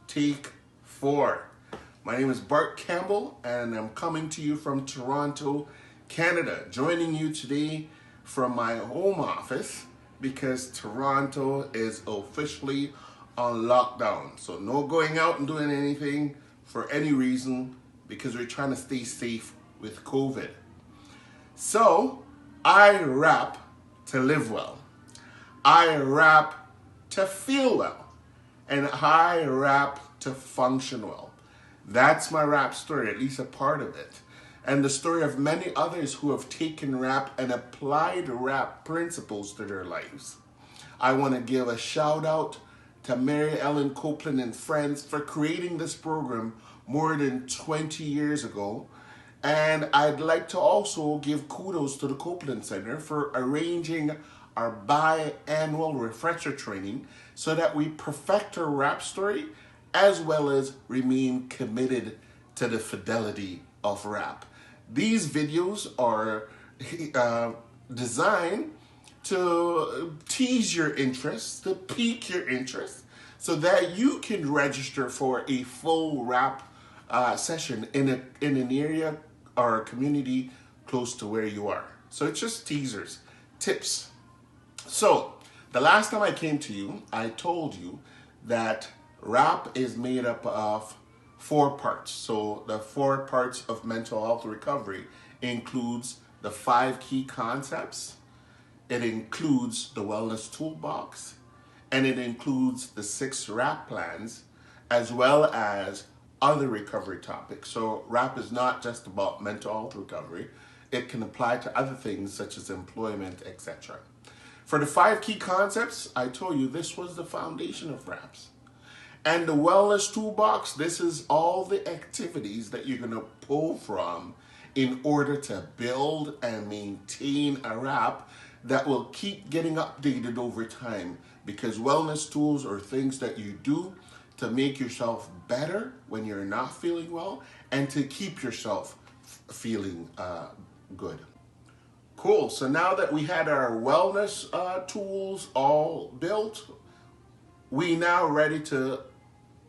Take 4. My name is Bart Campbell and I'm coming to you from Toronto, Canada. Joining you today from my home office because Toronto is officially on lockdown. So no going out and doing anything for any reason because we're trying to stay safe with COVID. So I rap to live well. I rap to feel well. And I rap to function well. That's my rap story, at least a part of it. And the story of many others who have taken rap and applied rap principles to their lives. I want to give a shout out to Mary Ellen Copeland and friends for creating this program more than 20 years ago. And I'd like to also give kudos to the Copeland Center for arranging our biannual refresher training so that we perfect our rap story as well as remain committed to the fidelity of rap. These videos are designed to tease your interest, to pique your interest, so that you can register for a full rap session in an area or a community close to where you are. So it's just teasers, tips. So the last time I came to you, I told you that rap is made up of 4 parts. So the 4 parts of mental health recovery includes the 5 key concepts, it includes the wellness toolbox, and it includes the 6 rap plans, as well as other recovery topics. So rap is not just about mental health recovery. It can apply to other things such as employment, etc. For the 5 key concepts, I told you this was the foundation of raps. And the wellness toolbox, this is all the activities that you're going to pull from in order to build and maintain a rap that will keep getting updated over time, because wellness tools are things that you do to make yourself better when you're not feeling well and to keep yourself feeling good. Cool, so now that we had our wellness tools all built, we now ready to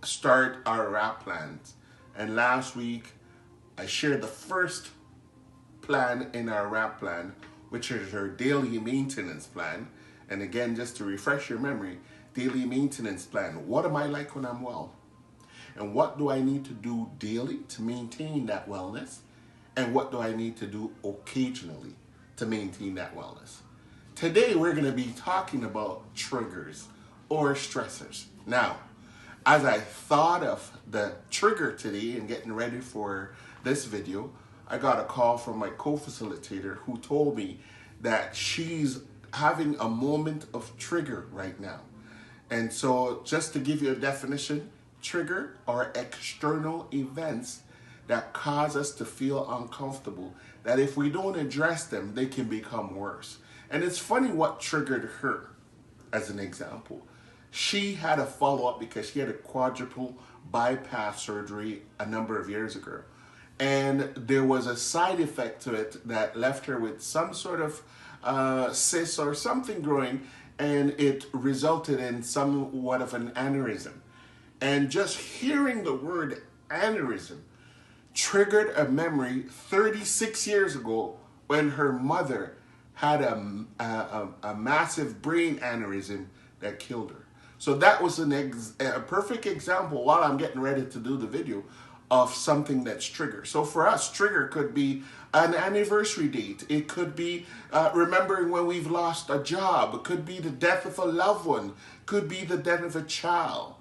start our rap plans. And last week, I shared the first plan in our rap plan, which is our daily maintenance plan. And again, just to refresh your memory, daily maintenance plan. What am I like when I'm well? And what do I need to do daily to maintain that wellness? And what do I need to do occasionally to maintain that wellness? Today, we're going to be talking about triggers or stressors. Now, as I thought of the trigger today and getting ready for this video, I got a call from my co-facilitator who told me that she's having a moment of trigger right now. And so just to give you a definition, trigger are external events that cause us to feel uncomfortable, that if we don't address them, they can become worse. And it's funny what triggered her, as an example. She had a follow-up because she had a quadruple bypass surgery a number of years ago. And there was a side effect to it that left her with some sort of cyst or something growing, and it resulted in somewhat of an aneurysm. And just hearing the word aneurysm triggered a memory 36 years ago when her mother had a massive brain aneurysm that killed her. So that was a perfect example, while I'm getting ready to do the video, of something that's triggered. So for us, trigger could be an anniversary date. It could be remembering when we've lost a job. It could be the death of a loved one. It could be the death of a child.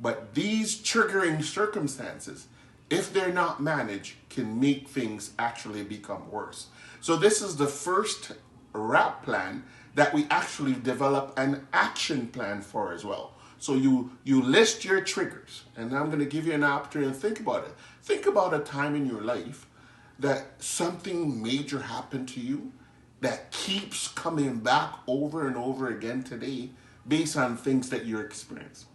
But these triggering circumstances, if they're not managed, can make things actually become worse. So this is the first rap plan that we actually develop an action plan for as well. So you list your triggers, and I'm going to give you an opportunity to think about it. Think about a time in your life that something major happened to you that keeps coming back over and over again today based on things that you're experiencing.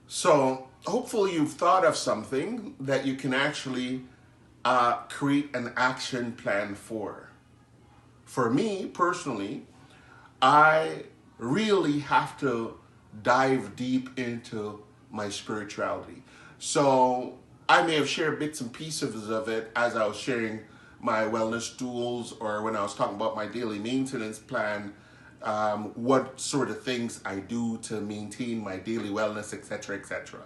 So hopefully you've thought of something that you can actually create an action plan for. For me personally, I really have to dive deep into my spirituality. So I may have shared bits and pieces of it as I was sharing my wellness tools, or when I was talking about my daily maintenance plan, what sort of things I do to maintain my daily wellness, etc., etc.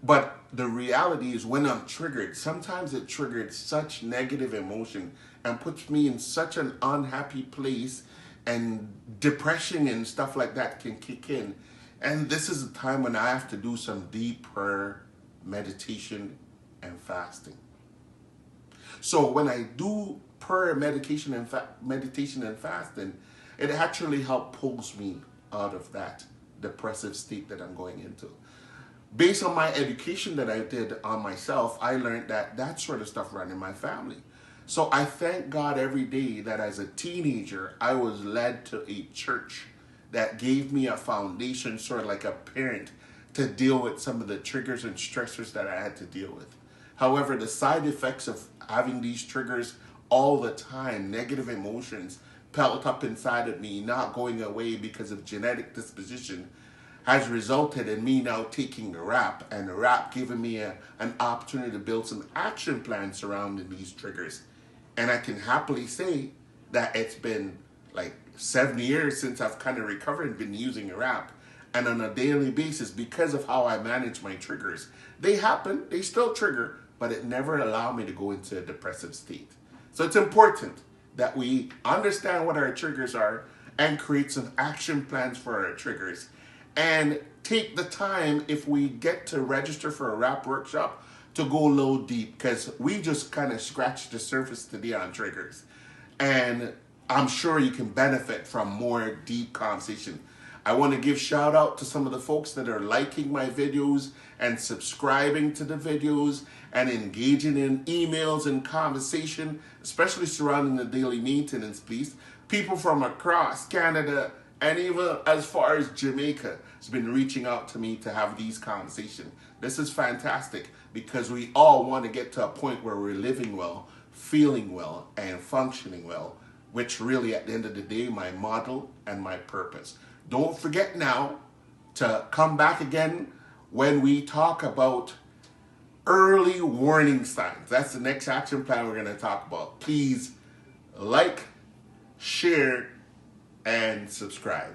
But the reality is, when I'm triggered, sometimes it triggered such negative emotion and puts me in such an unhappy place, and depression and stuff like that can kick in. And this is a time when I have to do some deep prayer, meditation, and fasting. So when I do prayer, meditation and fasting, it actually helps pulls me out of that depressive state that I'm going into. Based on my education that I did on myself, I learned that that sort of stuff ran in my family. So I thank God every day that as a teenager, I was led to a church that gave me a foundation, sort of like a parent, to deal with some of the triggers and stressors that I had to deal with. However, the side effects of having these triggers all the time, negative emotions pelt up inside of me, not going away because of genetic disposition, has resulted in me now taking a rap, and the rap giving me an opportunity to build some action plans surrounding these triggers. And I can happily say that it's been like 7 years since I've kind of recovered and been using a rap. And on a daily basis, because of how I manage my triggers, they happen, they still trigger, but it never allowed me to go into a depressive state. So it's important that we understand what our triggers are and create some action plans for our triggers. And take the time, if we get to register for a rap workshop, to go low deep, because we just kind of scratched the surface today on triggers. And I'm sure you can benefit from more deep conversation. I want to give shout out to some of the folks that are liking my videos and subscribing to the videos and engaging in emails and conversation, especially surrounding the daily maintenance piece. People from across Canada and even as far as Jamaica has been reaching out to me to have these conversations. This is fantastic, because we all want to get to a point where we're living well, feeling well, and functioning well, which really at the end of the day, my model and my purpose. Don't forget now to come back again when we talk about early warning signs. That's the next action plan we're going to talk about. Please like, share, and subscribe.